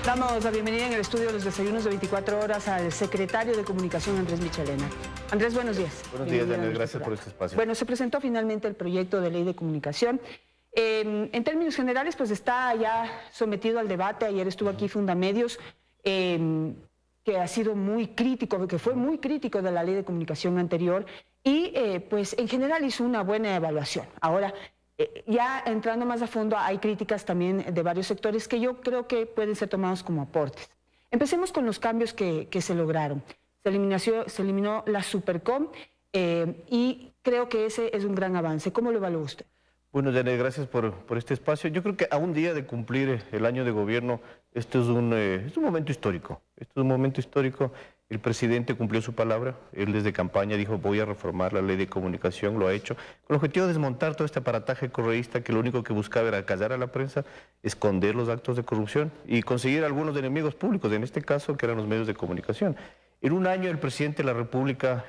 Damos la bienvenida en el estudio de los desayunos de 24 horas al secretario de Comunicación, Andrés Michelena. Andrés, buenos días. Buenos días, Daniel. Gracias por este espacio. Bueno, se presentó finalmente el proyecto de ley de comunicación. En términos generales, pues está ya sometido al debate. Ayer estuvo aquí Fundamedios, que ha sido muy crítico, que fue muy crítico de la ley de comunicación anterior y pues en general hizo una buena evaluación. Ahora, ya entrando más a fondo, hay críticas también de varios sectores que yo creo que pueden ser tomados como aportes. Empecemos con los cambios que se lograron. Se eliminó la Supercom y creo que ese es un gran avance. ¿Cómo lo evalúa usted? Bueno, Janet, gracias por este espacio. Yo creo que a un día de cumplir el año de gobierno, esto es un momento histórico. Esto es un momento histórico. El presidente cumplió su palabra. Él desde campaña dijo, voy a reformar la ley de comunicación, lo ha hecho, con el objetivo de desmontar todo este aparataje correísta que lo único que buscaba era callar a la prensa, esconder los actos de corrupción y conseguir algunos enemigos públicos, en este caso que eran los medios de comunicación. En un año el presidente de la República,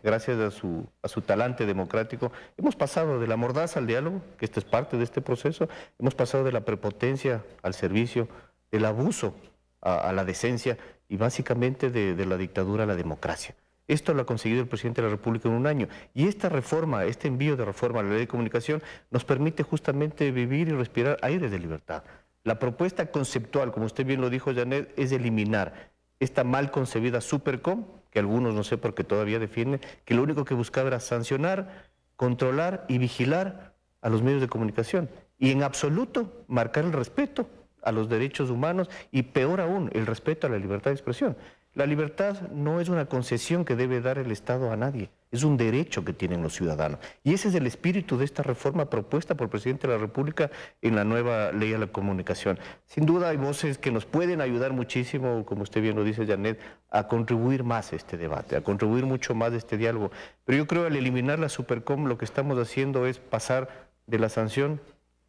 gracias a su talante democrático, hemos pasado de la mordaza al diálogo, que esta es parte de este proceso, hemos pasado de la prepotencia al servicio, del abuso a la decencia y básicamente de la dictadura a la democracia. Esto lo ha conseguido el presidente de la República en un año. Y esta reforma, este envío de reforma a la ley de comunicación nos permite justamente vivir y respirar aires de libertad. La propuesta conceptual, como usted bien lo dijo, Janet, es eliminar esta mal concebida Supercom, que algunos no sé por qué todavía defienden, que lo único que buscaba era sancionar, controlar y vigilar a los medios de comunicación. Y en absoluto marcar el respeto a los derechos humanos y peor aún, el respeto a la libertad de expresión. La libertad no es una concesión que debe dar el Estado a nadie, es un derecho que tienen los ciudadanos. Y ese es el espíritu de esta reforma propuesta por el presidente de la República en la nueva ley de la comunicación. Sin duda hay voces que nos pueden ayudar muchísimo, como usted bien lo dice, Janet, a contribuir más a este debate, a contribuir mucho más a este diálogo. Pero yo creo que al eliminar la Supercom lo que estamos haciendo es pasar de la sanción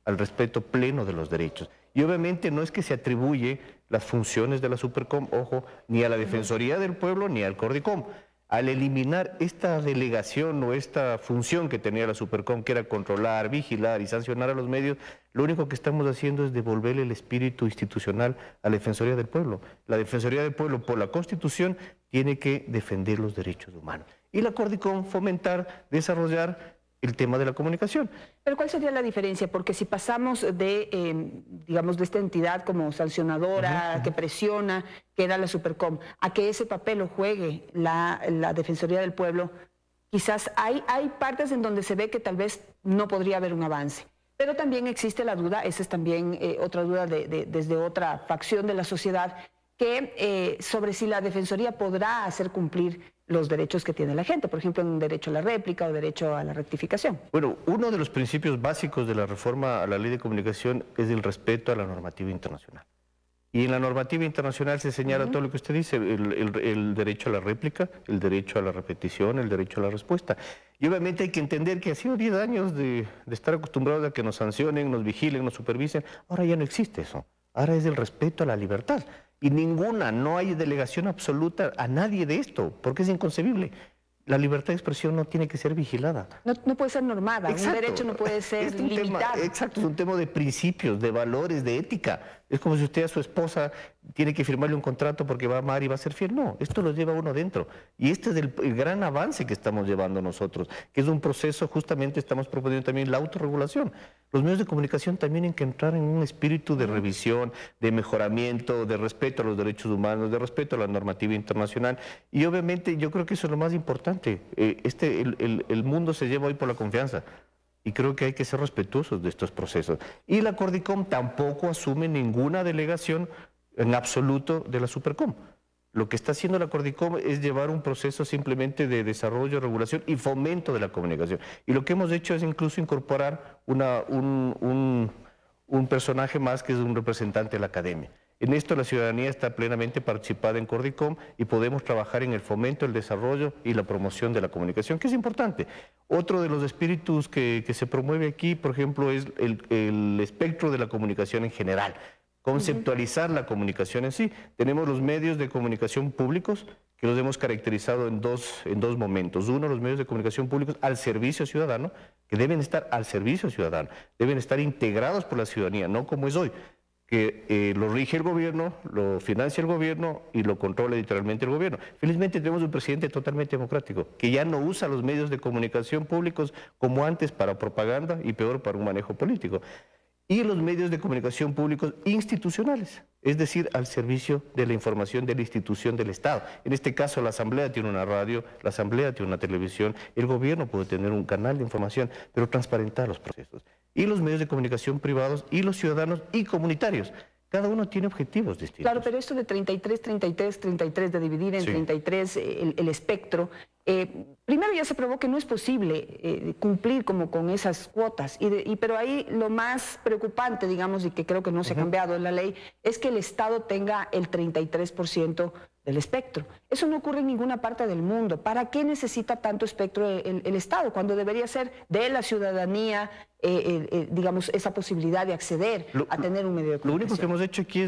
al respeto pleno de los derechos. Y obviamente no es que se atribuye las funciones de la Supercom, ojo, ni a la Defensoría del Pueblo ni al Cordicom. Al eliminar esta delegación o esta función que tenía la Supercom, que era controlar, vigilar y sancionar a los medios, lo único que estamos haciendo es devolverle el espíritu institucional a la Defensoría del Pueblo. La Defensoría del Pueblo, por la Constitución, tiene que defender los derechos humanos. Y la Cordicom fomentar, desarrollar el tema de la comunicación. Pero ¿cuál sería la diferencia? Porque si pasamos de, digamos, de esta entidad como sancionadora, que presiona, que era la Supercom, a que ese papel lo juegue la Defensoría del Pueblo, quizás hay partes en donde se ve que tal vez no podría haber un avance. Pero también existe la duda, esa es también otra duda desde otra facción de la sociedad, que sobre si la Defensoría podrá hacer cumplir los derechos que tiene la gente, por ejemplo, un derecho a la réplica o derecho a la rectificación. Bueno, uno de los principios básicos de la reforma a la ley de comunicación es el respeto a la normativa internacional. Y en la normativa internacional se señala todo lo que usted dice, el derecho a la réplica, el derecho a la repetición, el derecho a la respuesta. Y obviamente hay que entender que ha sido 10 años de estar acostumbrados a que nos sancionen, nos vigilen, nos supervisen. Ahora ya no existe eso. Ahora es el respeto a la libertad. Y no hay delegación absoluta a nadie de esto, porque es inconcebible. La libertad de expresión no tiene que ser vigilada. No puede ser normada, un derecho no puede ser limitado. Exacto, es un tema de principios, de valores, de ética. Es como si usted a su esposa tiene que firmarle un contrato porque va a amar y va a ser fiel. No, esto lo lleva uno dentro. Y este es el gran avance que estamos llevando nosotros, que es un proceso, justamente estamos proponiendo también la autorregulación. Los medios de comunicación también tienen que entrar en un espíritu de revisión, de mejoramiento, de respeto a los derechos humanos, de respeto a la normativa internacional. Y obviamente yo creo que eso es lo más importante. El mundo se lleva hoy por la confianza. Y creo que hay que ser respetuosos de estos procesos. Y la Cordicom tampoco asume ninguna delegación en absoluto de la Supercom. Lo que está haciendo la Cordicom es llevar un proceso simplemente de desarrollo, regulación y fomento de la comunicación. Y lo que hemos hecho es incluso incorporar un personaje más que es un representante de la academia. En esto la ciudadanía está plenamente participada en Cordicom y podemos trabajar en el fomento, el desarrollo y la promoción de la comunicación, que es importante. Otro de los espíritus que se promueve aquí, por ejemplo, es el espectro de la comunicación en general. Conceptualizar la comunicación en sí. Tenemos los medios de comunicación públicos, que los hemos caracterizado en dos momentos. Uno, los medios de comunicación públicos al servicio ciudadano, que deben estar al servicio ciudadano, deben estar integrados por la ciudadanía, no como es hoy, que lo rige el gobierno, lo financia el gobierno y lo controla literalmente el gobierno. Felizmente tenemos un presidente totalmente democrático, que ya no usa los medios de comunicación públicos como antes para propaganda y peor para un manejo político. Y los medios de comunicación públicos institucionales, es decir, al servicio de la información de la institución del Estado. En este caso, la Asamblea tiene una radio, la Asamblea tiene una televisión, el gobierno puede tener un canal de información, pero transparentar los procesos. Y los medios de comunicación privados y los ciudadanos y comunitarios. Cada uno tiene objetivos distintos. Claro, pero esto de 33, 33, 33, de dividir en 33 el espectro, primero ya se probó que no es posible cumplir como con esas cuotas, pero ahí lo más preocupante, digamos, y que creo que no se ha cambiado en la ley, es que el Estado tenga el 33% del espectro. Eso no ocurre en ninguna parte del mundo. ¿Para qué necesita tanto espectro el Estado? Cuando debería ser de la ciudadanía, digamos, esa posibilidad de acceder a tener un medio de comunicación. Lo único que hemos hecho aquí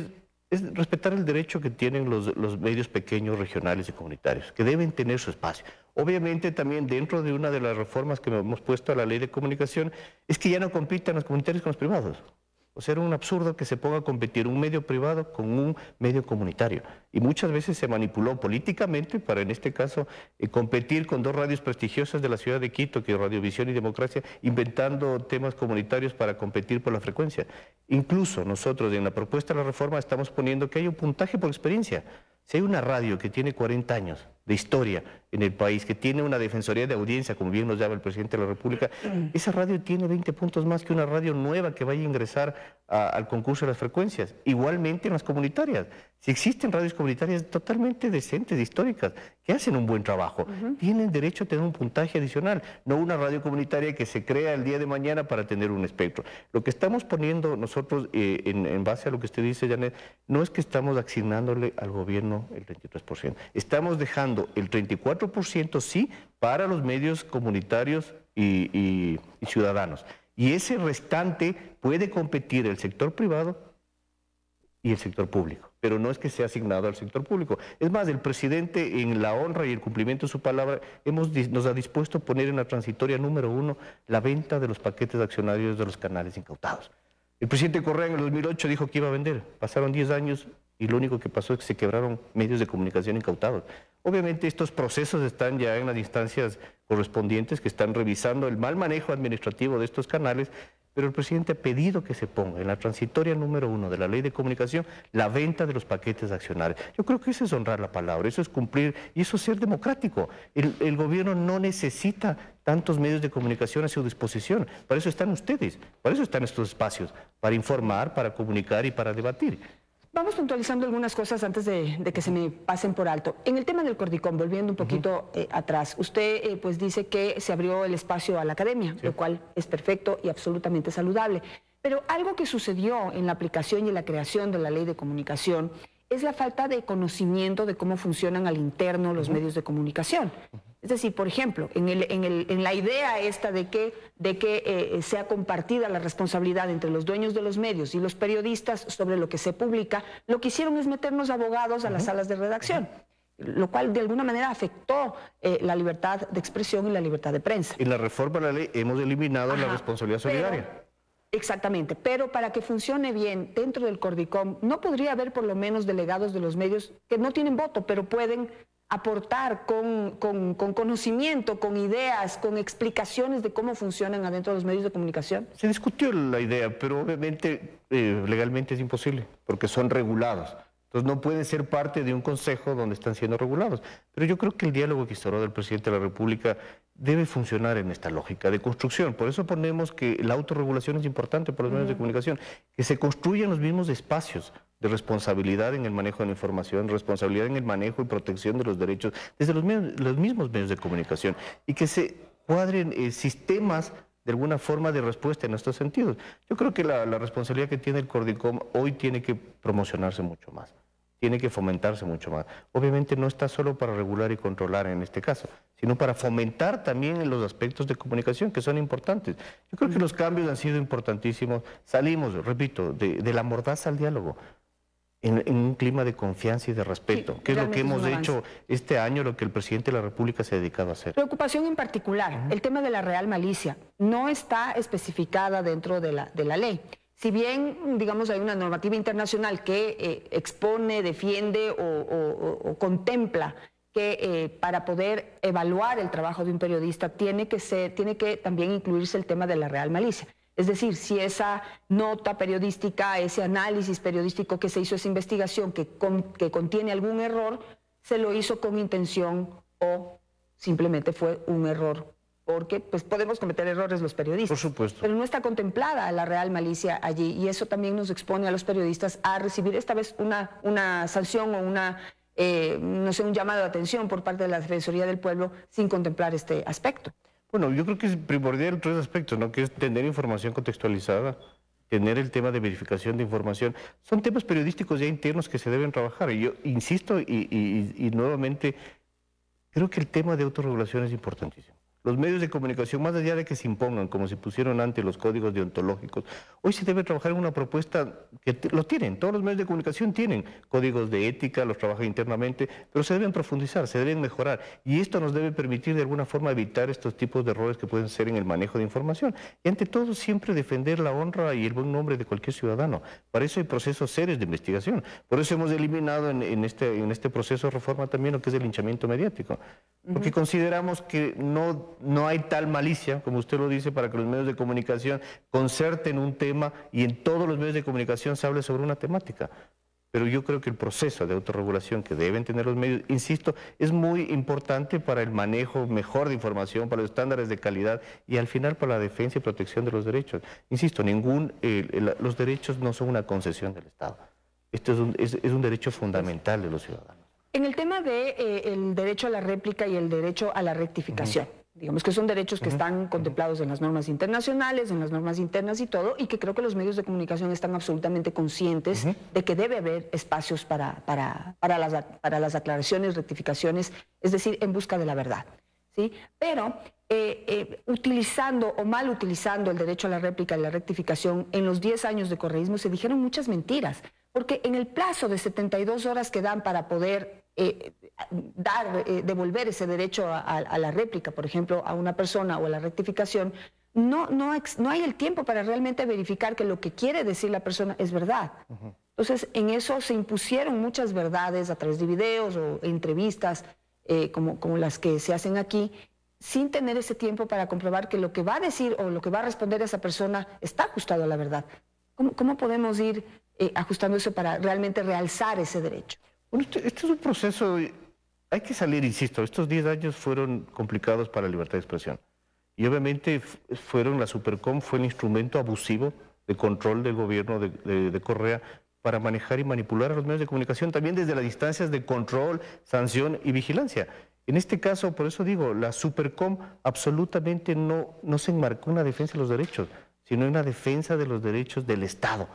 es respetar el derecho que tienen los medios pequeños, regionales y comunitarios, que deben tener su espacio. Obviamente también dentro de una de las reformas que hemos puesto a la ley de comunicación es que ya no compitan los comunitarios con los privados. O sea, era un absurdo que se ponga a competir un medio privado con un medio comunitario. Y muchas veces se manipuló políticamente para, en este caso, competir con dos radios prestigiosas de la ciudad de Quito, que es Radiovisión y Democracia, inventando temas comunitarios para competir por la frecuencia. Incluso nosotros en la propuesta de la reforma estamos poniendo que hay un puntaje por experiencia. Si hay una radio que tiene 40 años de historia en el país, que tiene una defensoría de audiencia, como bien nos llama el presidente de la República, esa radio tiene 20 puntos más que una radio nueva que vaya a ingresar al concurso de las frecuencias. Igualmente en las comunitarias. Si existen radios comunitarias totalmente decentes, históricas, que hacen un buen trabajo, tienen derecho a tener un puntaje adicional, no una radio comunitaria que se crea el día de mañana para tener un espectro. Lo que estamos poniendo nosotros, en base a lo que usted dice, Janet, no es que estamos asignándole al gobierno el 33%. Estamos dejando el 34% sí para los medios comunitarios y ciudadanos. Y ese restante puede competir el sector privado y el sector público, pero no es que sea asignado al sector público. Es más, el presidente, en la honra y el cumplimiento de su palabra, nos ha dispuesto a poner en la transitoria número 1 la venta de los paquetes accionarios de los canales incautados. El presidente Correa en el 2008 dijo que iba a vender. Pasaron 10 años y lo único que pasó es que se quebraron medios de comunicación incautados. Obviamente estos procesos están ya en las instancias correspondientes que están revisando el mal manejo administrativo de estos canales, pero el presidente ha pedido que se ponga en la transitoria número 1 de la ley de comunicación la venta de los paquetes accionarios. Yo creo que eso es honrar la palabra, eso es cumplir y eso es ser democrático. El gobierno no necesita tantos medios de comunicación a su disposición. Para eso están ustedes, para eso están estos espacios, para informar, para comunicar y para debatir. Vamos puntualizando algunas cosas antes de que se me pasen por alto. En el tema del Cordicom, volviendo un poquito atrás, usted pues dice que se abrió el espacio a la academia, lo cual es perfecto y absolutamente saludable. Pero algo que sucedió en la aplicación y en la creación de la ley de comunicación es la falta de conocimiento de cómo funcionan al interno los medios de comunicación. Es decir, por ejemplo, en la idea esta de que sea compartida la responsabilidad entre los dueños de los medios y los periodistas sobre lo que se publica, lo que hicieron es meternos abogados a las salas de redacción, lo cual de alguna manera afectó la libertad de expresión y la libertad de prensa. En la reforma de la ley hemos eliminado la responsabilidad solidaria. Exactamente, pero para que funcione bien dentro del Cordicom, ¿no podría haber por lo menos delegados de los medios que no tienen voto, pero pueden aportar con conocimiento, con ideas, con explicaciones de cómo funcionan adentro de los medios de comunicación? Se discutió la idea, pero obviamente legalmente es imposible, porque son regulados. Entonces no pueden ser parte de un consejo donde están siendo regulados. Pero yo creo que el diálogo que instauró el presidente de la República debe funcionar en esta lógica de construcción. Por eso ponemos que la autorregulación es importante para los medios de comunicación, que se construyan los mismos espacios de responsabilidad en el manejo de la información, responsabilidad en el manejo y protección de los derechos desde los mismos medios de comunicación y que se cuadren sistemas de alguna forma de respuesta en estos sentidos. Yo creo que la responsabilidad que tiene el Cordicom hoy tiene que promocionarse mucho más, tiene que fomentarse mucho más. Obviamente no está solo para regular y controlar en este caso, sino para fomentar también en los aspectos de comunicación que son importantes. Yo creo que los cambios han sido importantísimos. Salimos, repito, de la mordaza al diálogo. En un clima de confianza y de respeto, que es lo que hemos hecho este año, lo que el presidente de la República se ha dedicado a hacer. Preocupación en particular, el tema de la real malicia no está especificada dentro de la ley. si bien, digamos, hay una normativa internacional que expone, defiende o contempla que para poder evaluar el trabajo de un periodista tiene que también incluirse el tema de la real malicia. Es decir, si esa nota periodística, ese análisis periodístico que se hizo, esa investigación que contiene algún error, se lo hizo con intención o simplemente fue un error. Porque pues, podemos cometer errores los periodistas. Por supuesto. Pero no está contemplada la real malicia allí y eso también nos expone a los periodistas a recibir esta vez una sanción o no sé, un llamado de atención por parte de la Defensoría del Pueblo sin contemplar este aspecto. Bueno, yo creo que es primordial tres aspectos, ¿no? Que es tener información contextualizada, tener el tema de verificación de información. Son temas periodísticos ya internos que se deben trabajar. Y yo insisto y nuevamente, creo que el tema de autorregulación es importantísimo. Los medios de comunicación, más allá de que se impongan, como se pusieron antes los códigos deontológicos, hoy se debe trabajar en una propuesta que lo tienen, todos los medios de comunicación tienen códigos de ética, los trabajan internamente, pero se deben profundizar, se deben mejorar, y esto nos debe permitir de alguna forma evitar estos tipos de errores que pueden ser en el manejo de información. Y ante todo, siempre defender la honra y el buen nombre de cualquier ciudadano. Para eso hay procesos serios de investigación. Por eso hemos eliminado en este proceso de reforma también lo que es el linchamiento mediático, porque consideramos que no hay tal malicia, como usted lo dice, para que los medios de comunicación concerten un tema y en todos los medios de comunicación se hable sobre una temática. Pero yo creo que el proceso de autorregulación que deben tener los medios, insisto, es muy importante para el manejo mejor de información, para los estándares de calidad y al final para la defensa y protección de los derechos. Insisto, los derechos no son una concesión del Estado. Esto es un derecho fundamental de los ciudadanos. En el tema del derecho a la réplica y el derecho a la rectificación, digamos que son derechos que están contemplados en las normas internacionales, en las normas internas y todo, y que creo que los medios de comunicación están absolutamente conscientes de que debe haber espacios para las aclaraciones, rectificaciones, es decir, en busca de la verdad, ¿sí? Pero utilizando o mal utilizando el derecho a la réplica y la rectificación, en los 10 años de correísmo se dijeron muchas mentiras, porque en el plazo de 72 horas que dan para poder devolver ese derecho a la réplica, por ejemplo, a una persona o a la rectificación, no hay el tiempo para realmente verificar que lo que quiere decir la persona es verdad. Entonces, en eso se impusieron muchas verdades a través de videos o entrevistas como las que se hacen aquí, sin tener ese tiempo para comprobar que lo que va a decir o lo que va a responder esa persona está ajustado a la verdad. ¿Cómo podemos ir ajustando eso para realmente realzar ese derecho? Bueno, este es un proceso, hay que salir, insisto, estos 10 años fueron complicados para la libertad de expresión. Y obviamente la Supercom fue el instrumento abusivo de control del gobierno de Correa para manejar y manipular a los medios de comunicación, también desde las distancias de control, sanción y vigilancia. En este caso, por eso digo, la Supercom absolutamente no se enmarcó en una defensa de los derechos, sino en una defensa de los derechos del Estado,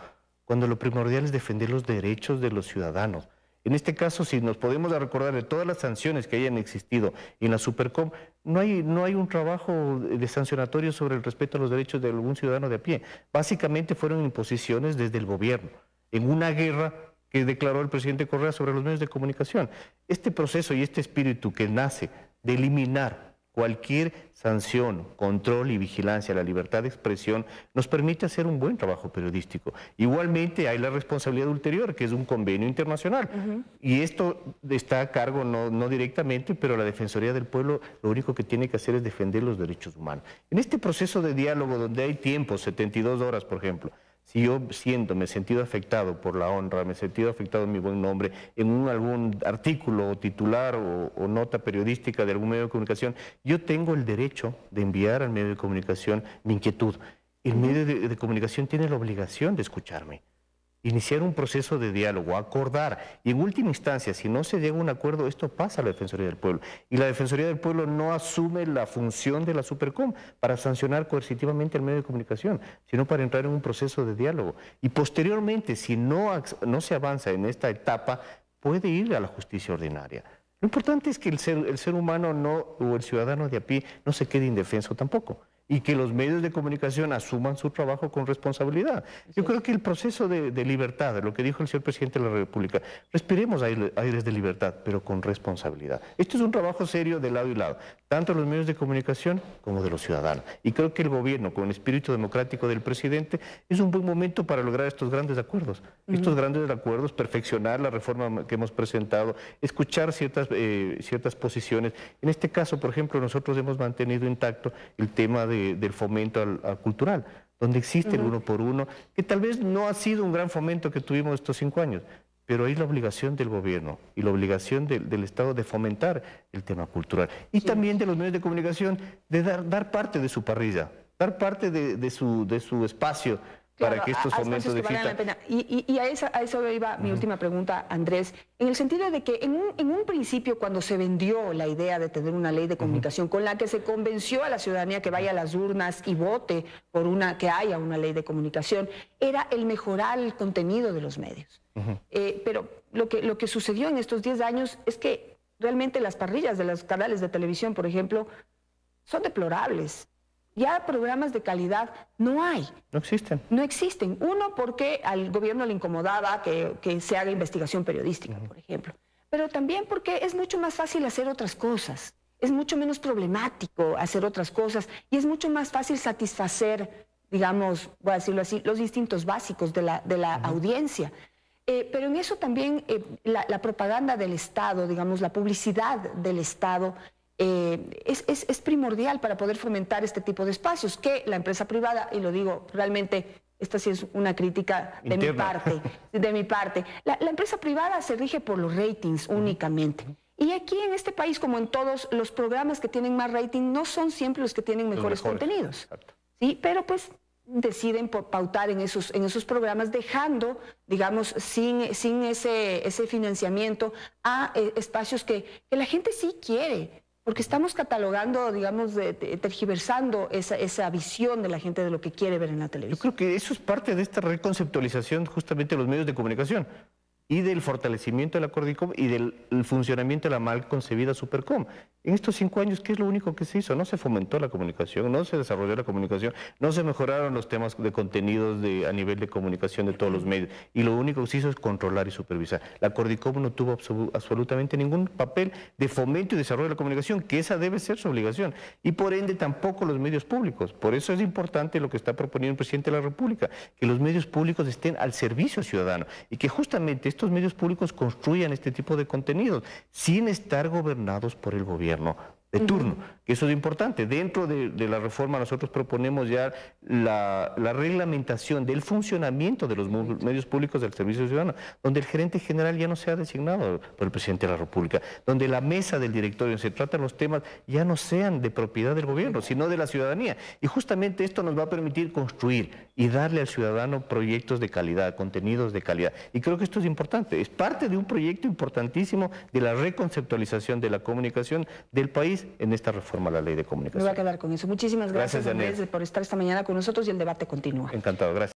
cuando lo primordial es defender los derechos de los ciudadanos. En este caso, si nos podemos recordar de todas las sanciones que hayan existido en la Supercom, no hay un trabajo de sancionatorio sobre el respeto a los derechos de algún ciudadano de a pie. Básicamente fueron imposiciones desde el gobierno, en una guerra que declaró el presidente Correa sobre los medios de comunicación. Este proceso y este espíritu que nace de eliminar cualquier sanción, control y vigilancia a la libertad de expresión nos permite hacer un buen trabajo periodístico. Igualmente hay la responsabilidad ulterior, que es un convenio internacional. Y esto está a cargo, no directamente, pero la Defensoría del Pueblo lo único que tiene que hacer es defender los derechos humanos. En este proceso de diálogo donde hay tiempo, 72 horas, por ejemplo, si yo me he sentido afectado por la honra, me he sentido afectado en mi buen nombre, en algún artículo o titular o nota periodística de algún medio de comunicación, yo tengo el derecho de enviar al medio de comunicación mi inquietud. El medio de comunicación tiene la obligación de escucharme, iniciar un proceso de diálogo, acordar, y en última instancia, si no se llega a un acuerdo, esto pasa a la Defensoría del Pueblo, y la Defensoría del Pueblo no asume la función de la Supercom para sancionar coercitivamente al medio de comunicación, sino para entrar en un proceso de diálogo. Y posteriormente, si no se avanza en esta etapa, puede ir a la justicia ordinaria. Lo importante es que el ser humano o el ciudadano de a pie no se quede indefenso tampoco. y que los medios de comunicación asuman su trabajo con responsabilidad. Yo creo que el proceso de libertad, lo que dijo el señor presidente de la República, respiremos aires de libertad, pero con responsabilidad. Esto es un trabajo serio de lado y lado, tanto de los medios de comunicación como de los ciudadanos. Y creo que el gobierno, con el espíritu democrático del presidente, es un buen momento para lograr estos grandes acuerdos. Estos grandes acuerdos, perfeccionar la reforma que hemos presentado, escuchar ciertas posiciones. En este caso, por ejemplo, nosotros hemos mantenido intacto el tema del fomento al cultural, donde existe el 1 por 1, que tal vez no ha sido un gran fomento que tuvimos estos 5 años, pero hay la obligación del gobierno y la obligación del Estado de fomentar el tema cultural. Y también de los medios de comunicación de dar parte de su parrilla, dar parte de su espacio, claro, para que estos fomentos existan. Y a eso iba mi última pregunta, Andrés, en el sentido de que en un principio, cuando se vendió la idea de tener una ley de comunicación con la que se convenció a la ciudadanía que vaya a las urnas y vote por que haya una ley de comunicación, era el mejorar el contenido de los medios. Pero lo que sucedió en estos 10 años es que realmente las parrillas de los canales de televisión, por ejemplo, son deplorables. Ya programas de calidad no hay. No existen. No existen. Uno, porque al gobierno le incomodaba que se haga investigación periodística, por ejemplo. Pero también porque es mucho más fácil hacer otras cosas. Es mucho menos problemático hacer otras cosas y es mucho más fácil satisfacer, digamos, voy a decirlo así, los instintos básicos de la audiencia. Pero en eso también la propaganda del Estado, digamos, la publicidad del Estado, es primordial para poder fomentar este tipo de espacios que la empresa privada, y lo digo realmente, esta sí es una crítica de mi parte, la empresa privada se rige por los ratings únicamente. Y aquí en este país, como en todos, los programas que tienen más rating no son siempre los que tienen mejores contenidos. ¿Sí? Pero pues deciden pautar en esos programas, dejando, digamos, sin ese financiamiento a espacios que la gente sí quiere. Porque estamos catalogando, digamos, tergiversando esa visión de la gente de lo que quiere ver en la televisión. Yo creo que eso es parte de esta reconceptualización justamente de los medios de comunicación y del fortalecimiento de la Cordicom y del funcionamiento de la mal concebida Supercom. En estos 5 años, ¿qué es lo único que se hizo? No se fomentó la comunicación, no se desarrolló la comunicación, no se mejoraron los temas de contenidos a nivel de comunicación de todos los medios. Y lo único que se hizo es controlar y supervisar. La Cordicom no tuvo absolutamente ningún papel de fomento y desarrollo de la comunicación, que esa debe ser su obligación. Y por ende tampoco los medios públicos. Por eso es importante lo que está proponiendo el presidente de la República, que los medios públicos estén al servicio ciudadano y que justamente estos medios públicos construyan este tipo de contenidos sin estar gobernados por el gobierno de turno, que eso es importante. Dentro de la reforma nosotros proponemos ya la reglamentación del funcionamiento de los medios públicos del servicio ciudadano, donde el gerente general ya no sea designado por el presidente de la República, donde la mesa del directorio se tratan los temas ya no sean de propiedad del gobierno, sino de la ciudadanía. Y justamente esto nos va a permitir construir y darle al ciudadano proyectos de calidad, contenidos de calidad. Y creo que esto es importante, es parte de un proyecto importantísimo de la reconceptualización de la comunicación del país en esta reforma a la ley de comunicación. Me voy a quedar con eso. Muchísimas gracias, Andrés, por estar esta mañana con nosotros y el debate continúa. Encantado, gracias.